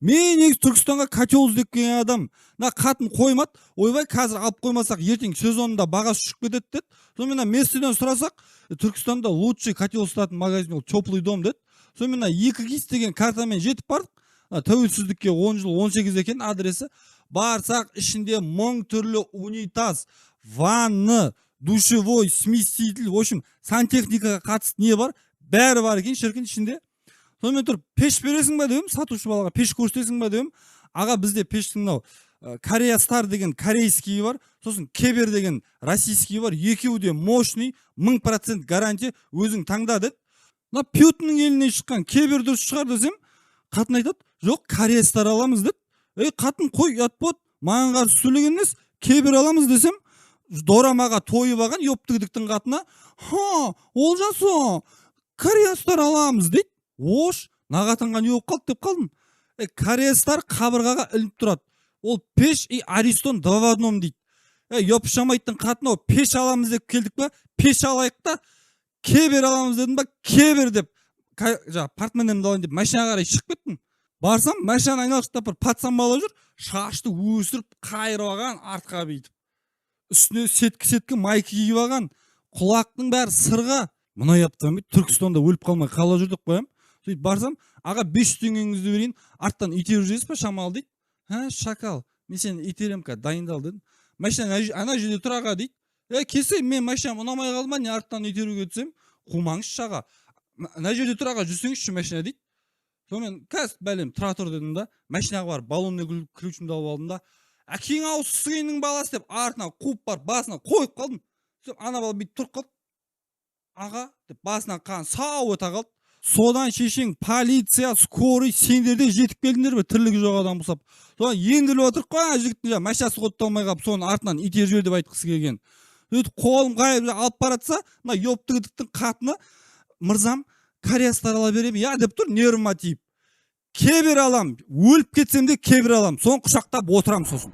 Мен негізі Түркістанға котел іздеп келген адам. Мына қатын қоймады. Ойбай, қазір алып қоймасақ, ертең сезонында бағасы ұшып кетеді деді. Сонымен Мессиден сұрасақ, Түркістанда лучший котел сататын магазин ол Теплый дом деді. Сонымен 2 деген картамен жетіп бардық. Тәуелсіздікке 10 жыл 18 екен адресі. Барсақ, ішінде 1000 түрлі унитаз, ванны, душевой, смеситель, в общем, сантехникаға қатысты не бар? Бәрі бар екен шіркін ішінде. Сонымен тұрып, пеш бересің ба дедім, сатушы балаға, пеш көрсетесің ба дедім. Аға, бізде пештің мынау Корея Стар деген корейский бар, сосын Кебер деген российский бар, екеуі де мощный, 1000% гарантия, өзің таңда деді. Мына Пютиннің елінен шыққан Кебер дұрыс шығар десем, қатын айтады, жоқ, Корея Стар аламыз деді. Қатын қой, ұят болады, маған қарсы сөйлеген емес, Кебер аламыз десем, дорамаға тойып алған ептігдіктің қатына, Олжас, Корея Стар аламыз дейді. Ош, нағатынға не болып қалды деп қалдым. Корея Стар қабырғаға ілініп тұрады. Ол пеш и Аристон 2 в 1 дейді. Ёпшамайттың қатына пеш аламыз деп келдік па? Пеш алайық та, Кебер аламыз дедім ба? Кебер деп, портмонемді алайын деп машинаға қарай шығып кеттім. Барсам, машинаны айналшықтап бір пацан бала жүр, шашты өсіріп, қайырып алған, артқа бүйтіп. Үстіне сеткі майка киіп алған, құлақтың бәрі сырға. Мұнай аптам, Түркістанда өліп қалмай қала жүрдік қоям. Сөйтіп барсам, аға 500 теңгеңізді берейін, арттан итеріп жүресіз ба шамал дейді. Шакал, мен сені итерем ка, дайындал дедім. Машина ана жерде тұр аға дейді. Кесе, мен машинам ұнамай қалма, не арттан итеруге түсем, қумаңыз шаға. Ана жерде тұр аға, жүрсеңізші машина дейді. Сонымен, кәс бәлем, тұра тұр дедім да, машинаға бар, баллонны ключімді алып алдым да, әкең ау сығының баласы деп артына қуып бар, басына қойып қалдым. Ана бала бүйтіп тұрып қалды. Аға, деп басынан қан сау өте қалды. Содан шешең полиция, скорый, сендерде жетіп келдіңдер бе, тірлігі жоқ адам бұсап. Содан енділіп отырып қойған жігіттің машинасы қотталмай қалып, соның артынан итер жер деп айтқысы келген. Қолым қайып алып баратса, мына ептігдіктің қатыны, мырзам, Корея Стар ала берем, деп тұр, нервыма тиіп. Кебер алам, өліп кетсем де Кебер алам, соны құшақтап отырам сосын.